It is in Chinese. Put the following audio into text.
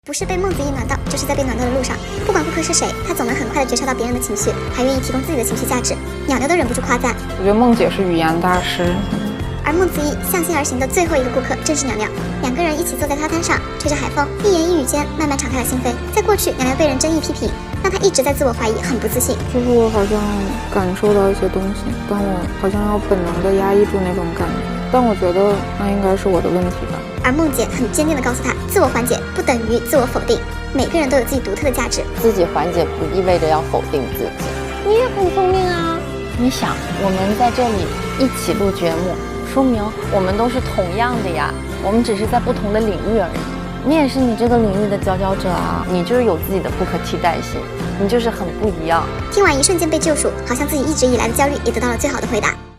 不是被孟子义暖到，就是在被暖到的路上。不管顾客是谁，他总能很快地觉察到别人的情绪，还愿意提供自己的情绪价值。鸟鸟都忍不住夸赞。我觉得孟姐是语言大师。而孟子义向心而行的最后一个顾客正是鸟鸟，两个人一起坐在沙滩上，吹着海风，一言一语间慢慢敞开了心扉。在过去，鸟鸟被人争议批评，让他一直在自我怀疑，很不自信。就是我好像感受到一些东西，但我好像要本能的压抑住那种感觉。但我觉得那应该是我的问题吧。而孟姐很坚定地告诉他，自我缓解不等于自我否定，每个人都有自己独特的价值。自己缓解不意味着要否定自己。你也很聪明啊！你想，我们在这里一起录节目，说明我们都是同样的呀，我们只是在不同的领域而已。你也是你这个领域的佼佼者啊，你就是有自己的不可替代性，你就是很不一样。听完一瞬间被救赎，好像自己一直以来的焦虑也得到了最好的回答。